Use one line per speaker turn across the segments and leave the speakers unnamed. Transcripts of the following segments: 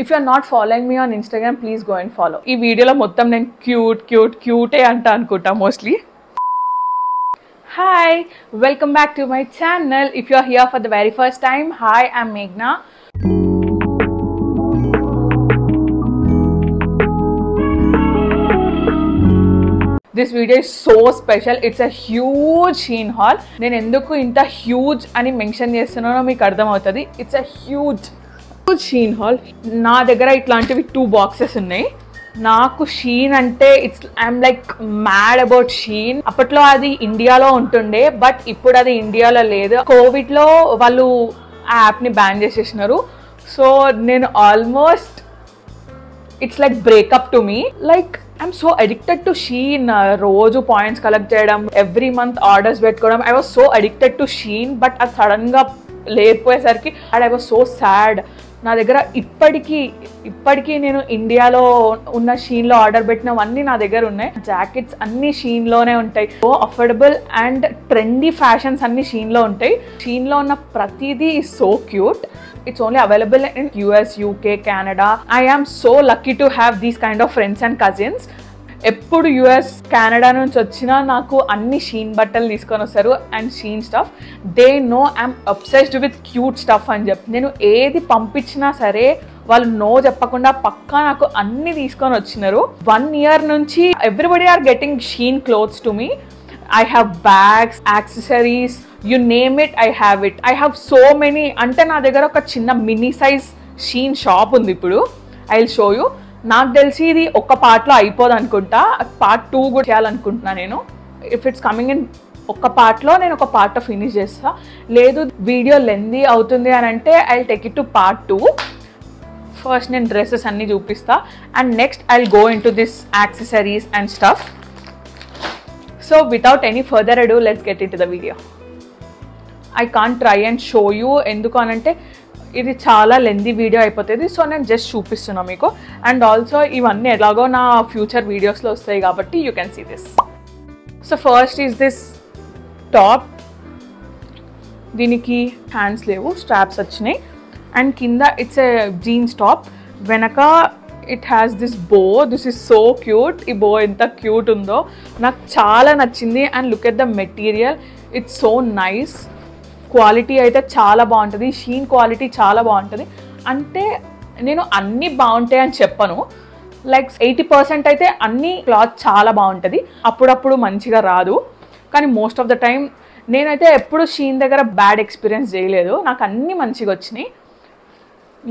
If you are not following me on Instagram, please go and follow. Ee video lo mottham nen cute anta anukunta mostly. Hi, welcome back to my channel. If you are here for the very first time, hi, I'm Meghna. This video is so special. It's a huge Shein haul. Nenu enduku inta huge ani mention chestunnano meeku ardham avutadi. It's a huge Shein haul. నా దగ్గర ఇట్లాంటివి 2 boxes ఉన్నాయి. నాకు Shein అంటే I'm like mad about Shein. అప్పట్లో అది ఇండియాలో ఉంటుండే, బట్ ఇప్పుడు అది ఇండియాలో లేదు. కోవిడ్ లో వాళ్ళు ఆ యాప్ ని బ్యాన్ చేసేసినారు. సో నేను almost it's like breakup to me. Like I'm so addicted to Shein. రోజు పాయింట్స్ కలెక్ట్ చేయడం, ఎవ్రీ మంత్ ఆర్డర్స్ పెట్టుకోవడం. I was so addicted to Shein, but అది సడన్ గా లేకపోయేసరికి and I was so sad. నా దగ్గర ఇప్పటికీ నేను ఇండియాలో ఉన్న షీన్లో ఆర్డర్ పెట్టినవన్నీ నా దగ్గర ఉన్నాయి. జాకెట్స్ అన్ని షీన్లోనే ఉంటాయి. So affordable and trendy fashions అన్ని షీన్లో ఉంటాయి. షీన్లో ఉన్న ప్రతిదీ is so cute. It's only available in US, UK, Canada. I am so lucky to have these kind of friends and cousins. ఎప్పుడు యుఎస్ కెనడా నుంచి వచ్చినా నాకు అన్ని షీన్ బట్టలు తీసుకొని వస్తారు and Shein stuff. They know I'm obsessed with cute stuff అని చెప్పి నేను ఏది పంపించినా సరే వాళ్ళు నో చెప్పకుండా పక్కా నాకు అన్ని తీసుకొని వచ్చినారు. 1 year నుంచి everybody are getting Shein clothes to me. I have bags, accessories, you name it, I have it. I have so many. అంటే నా దగ్గర ఒక చిన్న మినీ సైజ్ షీన్ షాప్ ఉంది ఇప్పుడు. I will show you. నాకు తెలిసి ఇది ఒక పార్ట్లో అయిపోదు అనుకుంటా. పార్ట్ 2 కూడా చేయాలనుకుంటున్నా నేను. ఇఫ్ ఇట్స్ కమింగ్ ఇన్ ఒక పార్ట్లో నేను ఒక పార్ట్ ఫినిష్ చేస్తా. లేదు వీడియో లెందీ అవుతుంది అని అంటే I will take it to part 2. First నేను డ్రెస్సెస్ అన్నీ చూపిస్తా and next I will go in to this accessories and stuff. So without any further ado, let's get into the video. I can't try and show you ఎందుకు అనంటే ఇది చాలా lengthy video అయిపోతుంది. So నేను just చూపిస్తున్నా మీకు. And also ఇవన్నీ ఎలాగో నా ఫ్యూచర్ వీడియోస్లో వస్తాయి కాబట్టి you can see this. So first is this top. దీనికి హ్యాండ్స్ లేవు, స్ట్రాప్స్ వచ్చినాయి. అండ్ కింద ఇట్స్ ఏ జీన్స్ టాప్. వెనక it has this bow. This is so cute. ఈ బో ఎంత క్యూట్ ఉందో నాకు చాలా నచ్చింది. And look at the material, it's so nice. Quality అయితే చాలా బాగుంటుంది. షీన్ క్వాలిటీ చాలా బాగుంటుంది. అంటే నేను అన్నీ బాగుంటాయి అని చెప్పను. లైక్ 80% అయితే అన్ని క్లాత్ చాలా బాగుంటుంది. అప్పుడప్పుడు మంచిగా రాదు, కానీ మోస్ట్ ఆఫ్ ద టైం నేనైతే ఎప్పుడు షీన్ దగ్గర బ్యాడ్ ఎక్స్పీరియన్స్ చేయలేదు. నాకు అన్నీ మంచిగా వచ్చినాయి.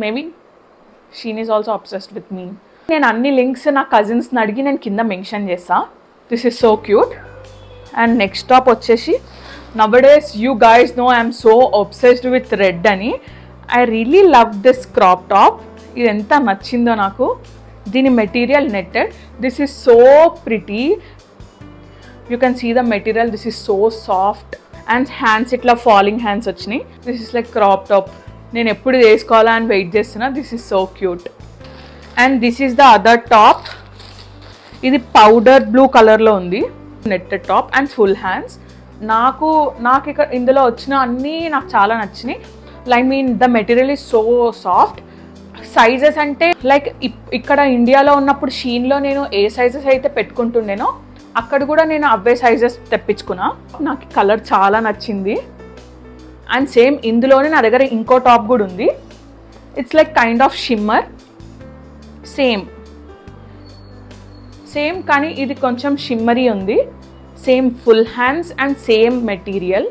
Maybe Shein is also obsessed with me. నేను అన్ని లింక్స్ నా కజిన్స్ని అడిగి నేను కింద మెన్షన్ చేస్తా. This is so cute. And next top వచ్చేసి nowadays you guys know I'm so obsessed with red అని. I really love this crop top. ఇది ఎంత నచ్చిందో నాకు. దీని material netted. This is so pretty. You can see the material. This is so soft. And hands ఇట్లా falling hands వచ్చినాయి. This is like crop top. నేను ఎప్పుడు వేసుకోవాలా అని వెయిట్ చేస్తున్నా. This is so cute. And this is the other top. ఇది powder blue కలర్లో ఉంది. Netted top and full hands. నాకు ఇక్కడ ఇందులో వచ్చిన అన్నీ నాకు చాలా నచ్చినాయి. I mean the material is so soft. Sizes అంటే లైక్ ఇక్కడ ఇండియాలో ఉన్నప్పుడు షీన్లో నేను ఏ సైజెస్ అయితే పెట్టుకుంటుండేనో అక్కడ కూడా నేను అవే సైజెస్ తెప్పించుకున్నా. నాకు కలర్ చాలా నచ్చింది. అండ్ సేమ్ ఇందులోనే నా దగ్గర ఇంకో టాప్ కూడా ఉంది. It's like kind of shimmer. Same కానీ ఇది కొంచెం షిమ్మరీ ఉంది. Same full hands and same material.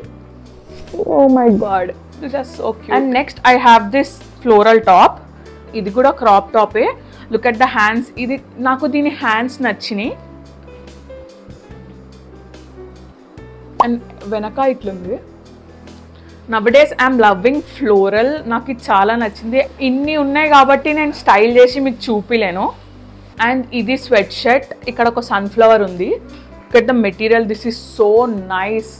Oh my god, this are so cute. And next I have this floral top. ఇది కూడా క్రాప్ టాపే. Look at the hands. ఇది నాకు దీని హ్యాండ్స్ నచ్చినాయి. అండ్ వెనక ఇట్లుంది. Nowadays I'm loving floral. నాకు ఇది చాలా నచ్చింది. ఇన్ని ఉన్నాయి కాబట్టి నేను స్టైల్ చేసి మీకు చూపిలేను. అండ్ ఇది స్వెట్ షర్ట్. ఇక్కడ ఒక సన్ఫ్లవర్ ఉంది. ఇక్కడ the material, this is so nice.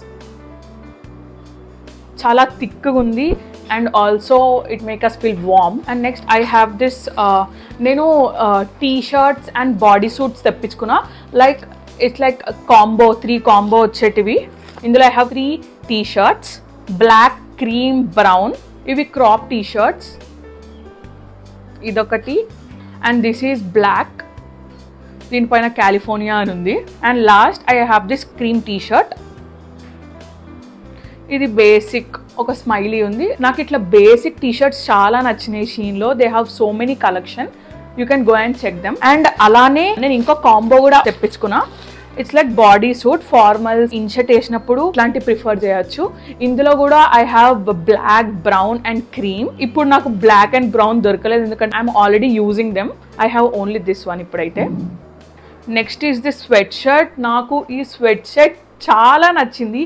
చాలా థిక్గా ఉంది and also it make us feel warm. And next I have this. నేను T shirts and bodysuits తెప్పించుకున్నా. Like it's like combo 3 combo వచ్చేటివి. ఇందులో I have 3 T shirts, black, cream, brown. ఇవి crop T shirts. ఇదొకటి and this is black, దీనిపైన California అని ఉంది. And last I have this cream T shirt. ఇది basic ఒక స్మైలీ ఉంది. నాకు ఇట్లా బేసిక్ టీ షర్ట్స్ చాలా నచ్చినాయి షీన్లో. They have so many collection, you can go and check them. And అలానే నేను ఇంకో కాంబో కూడా తెప్పించుకున్నా. It's like bodysuit, formals, in shirt వేసినప్పుడు ఇట్లాంటి ప్రిఫర్ చేయొచ్చు. ఇందులో కూడా I have black, brown and cream. ఇప్పుడు నాకు బ్లాక్ అండ్ బ్రౌన్ దొరకలేదు ఎందుకంటే I'm already using them. I have only this one ఇప్పుడైతే. Next is this sweat shirt. నాకు ఈ స్వెట్ షర్ట్ చాలా నచ్చింది.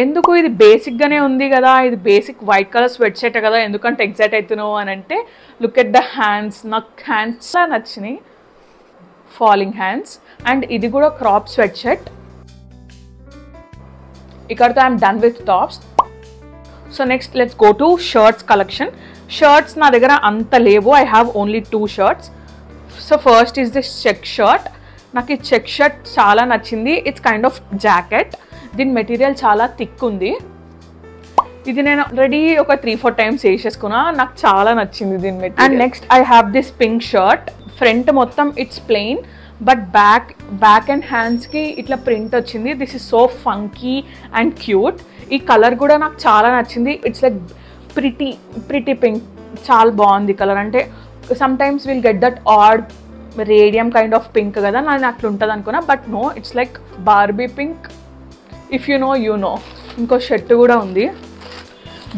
ఎందుకు, ఇది బేసిక్గానే ఉంది కదా, ఇది basic white colour sweatshirt కదా, ఎందుకంటే ఎగ్జైట్ అవుతున్నావు అని అంటే లుక్ ఎట్ ద హ్యాండ్స్. నాకు హ్యాండ్స్ చాలా నచ్చినాయి, ఫాలింగ్ హ్యాండ్స్. అండ్ ఇది కూడా క్రాప్ స్వెట్ షర్ట్. ఇక్కడతో I'm done with tops. So next let's go to shirts collection. Shirts నా దగ్గర అంత లేవు, I have only 2 shirts. So first is this check shirt. నాకు ఈ చెక్ షర్ట్ చాలా నచ్చింది. It's kind of jacket. దీని మెటీరియల్ చాలా థిక్ ఉంది. ఇది నేను ఆల్రెడీ ఒక 3-4 టైమ్స్ వేసేసుకున్నా. నాకు చాలా నచ్చింది దీని material. And next I have this pink shirt. Front మొత్తం it's plain, but back and హ్యాండ్స్కి ఇట్లా ప్రింట్ వచ్చింది. This is so funky and cute. ఈ కలర్ కూడా నాకు చాలా నచ్చింది. It's like pretty pink. చాలా బాగుంది కలర్. అంటే sometimes will get that odd radium kind of pink కదా, నేను అట్లా ఉంటుంది అనుకున్నా. But no, it's like Barbie pink. If you know you know. ఇంకో షర్ట్ కూడా ఉంది.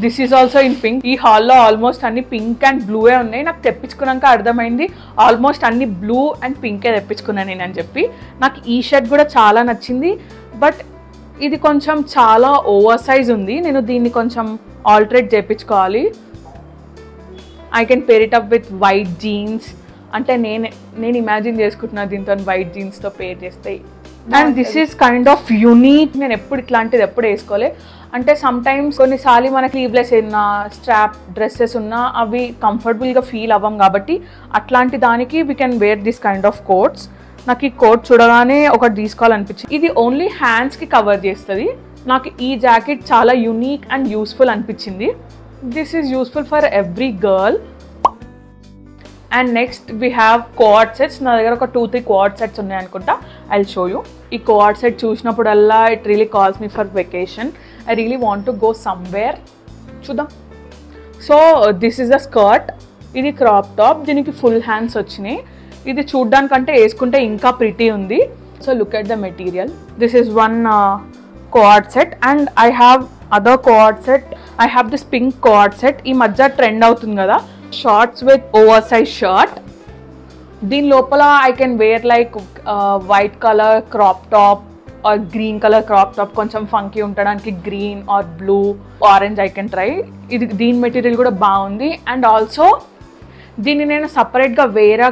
This is also in pink. ఈ హాల్లో ఆల్మోస్ట్ అన్ని పింక్ అండ్ బ్లూవే ఉన్నాయి. నాకు తెప్పించుకున్నాక అర్థమైంది ఆల్మోస్ట్ అన్ని బ్లూ అండ్ పింకే తెప్పించుకున్నాను నేను అని చెప్పి. నాకు ఈ షర్ట్ కూడా చాలా నచ్చింది. బట్ ఇది కొంచెం చాలా ఓవర్ సైజ్ ఉంది. నేను దీన్ని కొంచెం ఆల్టరేట్ చేయించుకోవాలి. I can pair it up with white jeans. అంటే నేను ఇమాజిన్ చేసుకుంటున్నా దీంతో వైట్ జీన్స్తో పేర్ చేస్తే. And this is kind of unique. నేను ఎప్పుడు ఇట్లాంటిది ఎప్పుడు వేసుకోలే. అంటే సమ్ టైమ్స్ కొన్నిసార్లు మనకి స్లీవ్లెస్ ఏదైనా స్ట్రాప్ డ్రెస్సెస్ ఉన్నా అవి కంఫర్టబుల్గా ఫీల్ అవ్వం కాబట్టి అట్లాంటి దానికి we can wear this kind of coats. నాకు ఈ కోట్ చూడగానే ఒకటి తీసుకోవాలనిపించింది. ఇది ఓన్లీ హ్యాండ్స్కి కవర్ చేస్తుంది. నాకు ఈ జాకెట్ చాలా యూనిక్ అండ్ యూస్ఫుల్ అనిపించింది. This is useful for every girl. And next we have coord sets. నా దగ్గర ఒక 2-3 కోఆర్డ్ సెట్స్ ఉన్నాయి అనుకుంటా. I will show you. ఈ కోఆర్డ్ సెట్ చూసినప్పుడల్లా it really calls me for vacation. I really want to go somewhere. చూద్దాం. So this is a skirt. ఇది crop top. దీనికి ఫుల్ హ్యాండ్స్ వచ్చినాయి. ఇది చూడ్డానికంటే వేసుకుంటే ఇంకా ప్రిటీ ఉంది. So look at the material. This is one co-ord set. And I have other co-ord set. I have this pink co-ord set. ఈ మధ్య ట్రెండ్ అవుతుంది కదా, shorts with over size shirt. దీని లోపల I can wear like white colour crop top or green colour crop top. కొంచెం funky ఉండడానికి green or blue, orange I can try. దీని material కూడా బాగుంది. అండ్ ఆల్సో దీన్ని నేను సపరేట్గా వేరే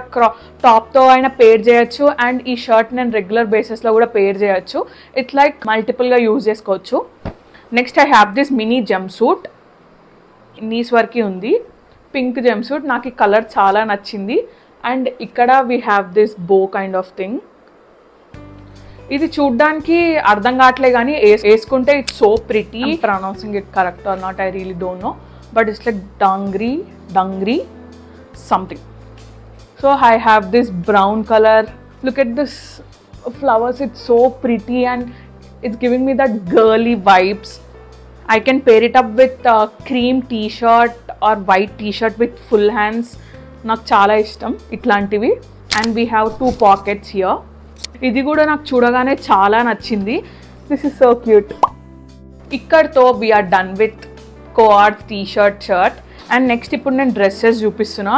టాప్తో అయినా పేర్ చేయొచ్చు. అండ్ ఈ షర్ట్ నేను రెగ్యులర్ బేసిస్లో కూడా పేర్ చేయొచ్చు. ఇట్స్ లైక్ మల్టిపుల్గా యూజ్ చేసుకోవచ్చు. Next I have this mini jumpsuit. Knees వరకు ఉంది. Pink jumpsuit. నాకు ఈ కలర్ చాలా నచ్చింది. అండ్ ఇక్కడ we have this bow kind of thing. ఇది చూడ్డానికి అర్థం కావట్లే కానీ వేసుకుంటే it's so pretty. Pronouncing it correct or not I really don't know, but it's like dungaree something. So I have this brown color. Look at this flowers. It's so pretty and it's giving me that girly vibes. I can pair it up with a cream t-shirt or white t-shirt with full hands. నాకు చాలా ఇష్టం ఇట్లాంటివి. And we have 2 pockets here. ఇది కూడా నాకు చూడగానే చాలా నచ్చింది. This is so cute. ఇక్కడతో we are done with coards t-shirt shirt. And next ఇప్పుడు నేను డ్రెస్సెస్ చూపిస్తున్నా.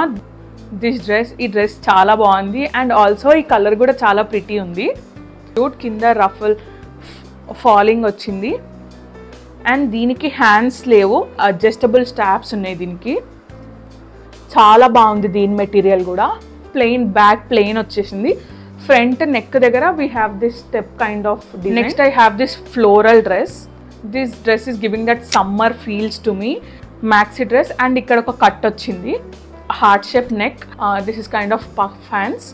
ఈ డ్రెస్ చాలా బాగుంది. అండ్ ఆల్సో ఈ కలర్ కూడా చాలా ప్రిటీ ఉంది. క్యూట్. కింద రఫల్ ఫాలింగ్ వచ్చింది. అండ్ దీనికి హ్యాండ్స్ లేవు, అడ్జస్టబుల్ స్టాప్స్ ఉన్నాయి దీనికి. చాలా బాగుంది దీని మెటీరియల్ కూడా. ప్లెయిన్ బ్యాక్ ప్లెయిన్ వచ్చేసింది. ఫ్రంట్ నెక్ దగ్గర we have this step kind of design. Next I have this floral dress. This dress is giving that summer feels to me. Maxi dress. And ఇక్కడ ఒక cut వచ్చింది, heart shape neck. This is kind of puff hands.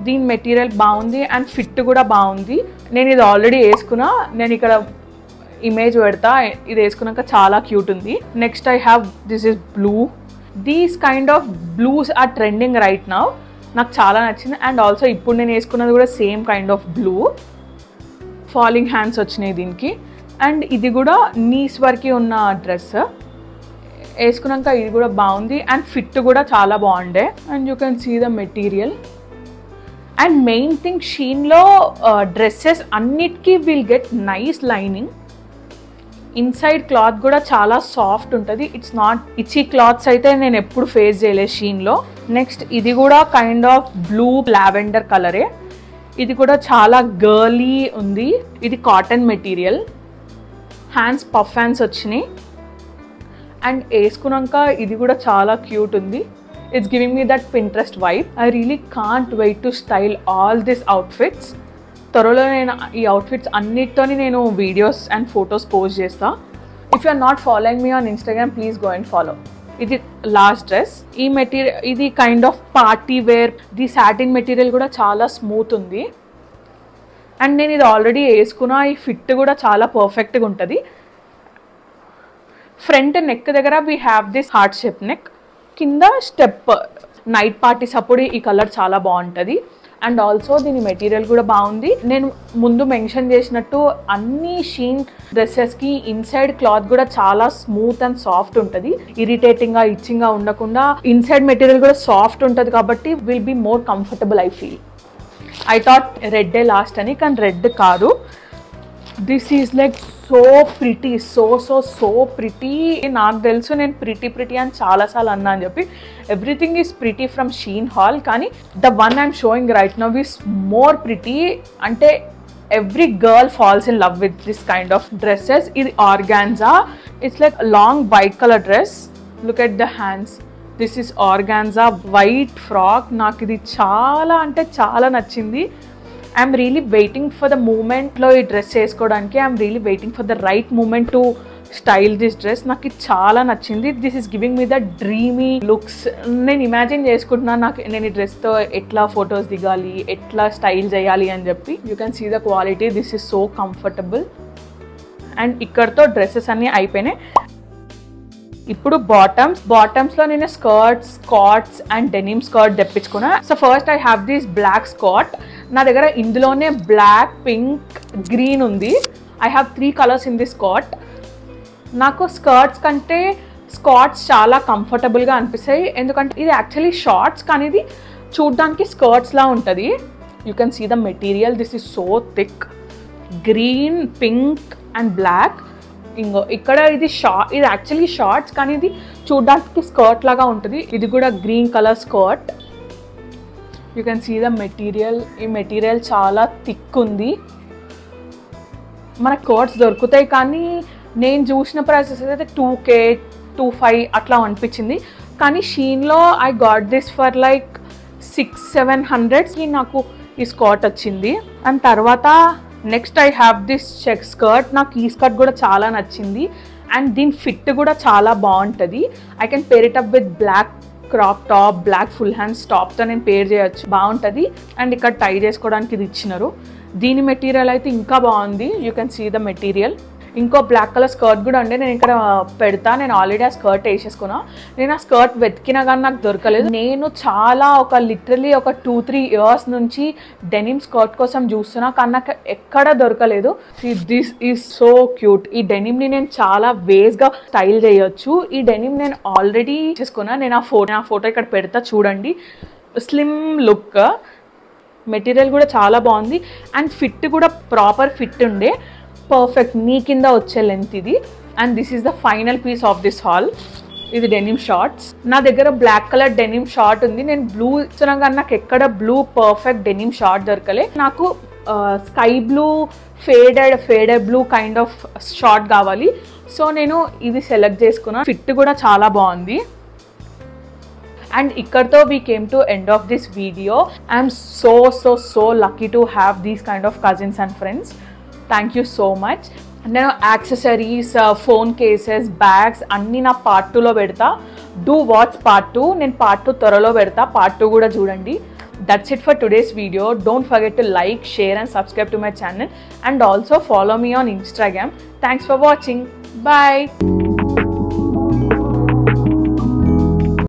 దీని material బాగుంది and fit కూడా బాగుంది. నేను ఇది already వేసుకున్నా. నేను ఇక్కడ ఇమేజ్ పెడతా. ఇది వేసుకున్నాక చాలా క్యూట్ ఉంది. Next I have this is blue. These kind of blues are trending right now. నాకు చాలా నచ్చింది. అండ్ ఆల్సో ఇప్పుడు నేను వేసుకున్నది కూడా same kind of blue. Falling hands వచ్చినాయి దీనికి. అండ్ ఇది కూడా నీస్ వరకు ఉన్న డ్రెస్ వేసుకున్నాక ఇది కూడా బాగుంది. అండ్ ఫిట్ కూడా చాలా బాగుండే. And you can see the material. And main thing, షీన్లో డ్రెస్సెస్ అన్నిటికీ will get nice lining. Inside cloth కూడా చాలా సాఫ్ట్ ఉంటుంది. ఇట్స్ నాట్ ఇచ్చి క్లాత్స్ అయితే నేను ఎప్పుడు ఫేస్ చేయలేదు షీన్లో. నెక్స్ట్ ఇది కూడా కైండ్ ఆఫ్ బ్లూ లావెండర్ కలరే. ఇది కూడా చాలా గర్లీ ఉంది. ఇది cotton material. Hands puff hands వచ్చినాయి. అండ్ వేసుకున్నాక ఇది కూడా చాలా క్యూట్ ఉంది. It's giving me that Pinterest vibe. I really can't wait to style all this outfits. త్వరలో నేను ఈ అవుట్ఫిట్స్ అన్నిటితోని నేను వీడియోస్ అండ్ ఫొటోస్ పోస్ట్ చేస్తా. If you are not following me on Instagram, please go and follow. ఇది last dress. ఈ material ఇది kind of party wear. The satin material కూడా చాలా స్మూత్ ఉంది. అండ్ నేను ఇది ఆల్రెడీ వేసుకున్నా. ఈ ఫిట్ కూడా చాలా పర్ఫెక్ట్గా ఉంటుంది. ఫ్రంట్ నెక్ దగ్గర we have this heart shape neck. కింద స్టెప్. నైట్ పార్టీస్ అప్పుడు ఈ కలర్ చాలా బాగుంటుంది. అండ్ ఆల్సో దీని మెటీరియల్ కూడా బాగుంది. నేను ముందు మెన్షన్ చేసినట్టు అన్ని షీన్ డ్రెస్సెస్కి ఇన్సైడ్ క్లాత్ కూడా చాలా స్మూత్ అండ్ సాఫ్ట్ ఉంటుంది. ఇరిటేటింగ్గా ఇచ్చింగ్గా ఉండకుండా ఇన్సైడ్ మెటీరియల్ కూడా సాఫ్ట్ ఉంటుంది కాబట్టి will be more comfortable I feel. I thought రెడ్డే లాస్ట్ అని, కానీ రెడ్ కాదు. This is like so pretty, so pretty. నాకు తెలుసు నేను ప్రిటీ అని చాలాసార్లు అన్నా అని చెప్పి. Everything is pretty from Shein haul, కానీ the one I'm showing right now is more pretty. అంటే every girl falls in love with this kind of dresses. ఇది organza. It's like long white colour dress. Look at the hands. This is organza white frock. నాకు ఇది చాలా అంటే చాలా నచ్చింది. I'm really waiting for the మూమెంట్లో ఈ dress వేసుకోవడానికి. I'm really waiting for the right moment to style this dress. నాకు ఇది చాలా నచ్చింది. This is giving me the dreamy looks. నేను ఇమాజిన్ చేసుకుంటున్నాను నేను ఈ డ్రెస్తో ఎట్లా ఫొటోస్ దిగాలి, ఎట్లా స్టైల్ చేయాలి అని చెప్పి. You can see the quality. This is so comfortable. And ఇక్కడతో డ్రెస్సెస్ అన్నీ అయిపోయినాయి. ఇప్పుడు బాటమ్స్లో నేను skirts, skorts and denim skirt తెప్పించుకున్నా. So first I have this black skort. నా దగ్గర ఇందులోనే బ్లాక్, పింక్, గ్రీన్ ఉంది. I have 3 colours in this skort. నాకు స్కర్ట్స్ కంటే స్కాట్స్ చాలా కంఫర్టబుల్గా అనిపిస్తాయి. ఎందుకంటే ఇది యాక్చువల్లీ షార్ట్స్, కానీ ఇది చూడ్డానికి స్కర్ట్స్లా ఉంటుంది. You can see the material. This is so thick. Green, pink and black. ఇంకో ఇక్కడ ఇది యాక్చువల్లీ షార్ట్స్, కానీ ఇది చూడ్డానికి స్కర్ట్ లాగా ఉంటుంది. ఇది కూడా green colour skirt. You can see the material. ఈ మెటీరియల్ చాలా థిక్ ఉంది. మనకు స్కర్ట్స్ దొరుకుతాయి, కానీ నేను చూసిన ప్రైసెస్ అయితే 2K, 2.5 అట్లా అనిపించింది. కానీ షీన్లో I got this for like 600-700కి నాకు ఈ స్కర్ట్ వచ్చింది. అండ్ తర్వాత next I have this check skirt. నాకు ఈ స్కర్ట్ కూడా చాలా నచ్చింది. అండ్ దీని ఫిట్ కూడా చాలా బాగుంటుంది. I can pair it up with black crop top, black full hands టాప్తో నేను పేర్ చేయొచ్చు. బాగుంటుంది. అండ్ ఇక్కడ టై చేసుకోవడానికి ఇది ఇచ్చినారు. దీని మెటీరియల్ అయితే ఇంకా బాగుంది. You can see the material. ఇంకో బ్లాక్ కలర్ స్కర్ట్ కూడా ఉండే. నేను ఇక్కడ పెడతా. నేను ఆల్రెడీ ఆ స్కర్ట్ వేసేసుకున్నా. నేను ఆ స్కర్ట్ వెతికినా కానీ నాకు దొరకలేదు. నేను చాలా లిటరలీ ఒక 2-3 ఇయర్స్ నుంచి డెనిమ్ స్కర్ట్ కోసం చూస్తున్నా, కానీ నాకు ఎక్కడ దొరకలేదు. This is so cute. ఈ డెనిమ్ని నేను చాలా వేస్గా స్టైల్ చేయొచ్చు. ఈ డెనిమ్ నేను ఆల్రెడీ చేసుకున్నా. నేను ఆ ఫోటో ఇక్కడ పెడతా చూడండి. Slim look. మెటీరియల్ కూడా చాలా బాగుంది. అండ్ ఫిట్ కూడా ప్రాపర్ ఫిట్ ఉండే. పర్ఫెక్ట్ నీ కింద వచ్చే లెంత్ ఇది. And this is the final piece of this haul. ఇది డెనిమ్ షార్ట్స్. నా దగ్గర బ్లాక్ కలర్ డెనిమ్ షార్ట్ ఉంది. నేను బ్లూ ఇస్తున్నా కానీ నాకు ఎక్కడ బ్లూ పర్ఫెక్ట్ డెనిమ్ షార్ట్ దొరకలే. నాకు sky blue, faded blue kind of short కావాలి. సో నేను ఇది సెలెక్ట్ చేసుకున్నా. ఫిట్ కూడా చాలా బాగుంది. And ikkadto we came to end of this video. I am so lucky to have these kind of cousins and friends. Thank you so much. నేను accessories, phone cases, bags అన్నీ నా part 2లో పెడతా. Do watch part 2. నేను part 2 త్వరలో పెడతా. Part 2 కూడా చూడండి. That's it for today's video. Don't forget to like, share and subscribe to my channel. And also follow me on Instagram. Thanks for watching. Bye.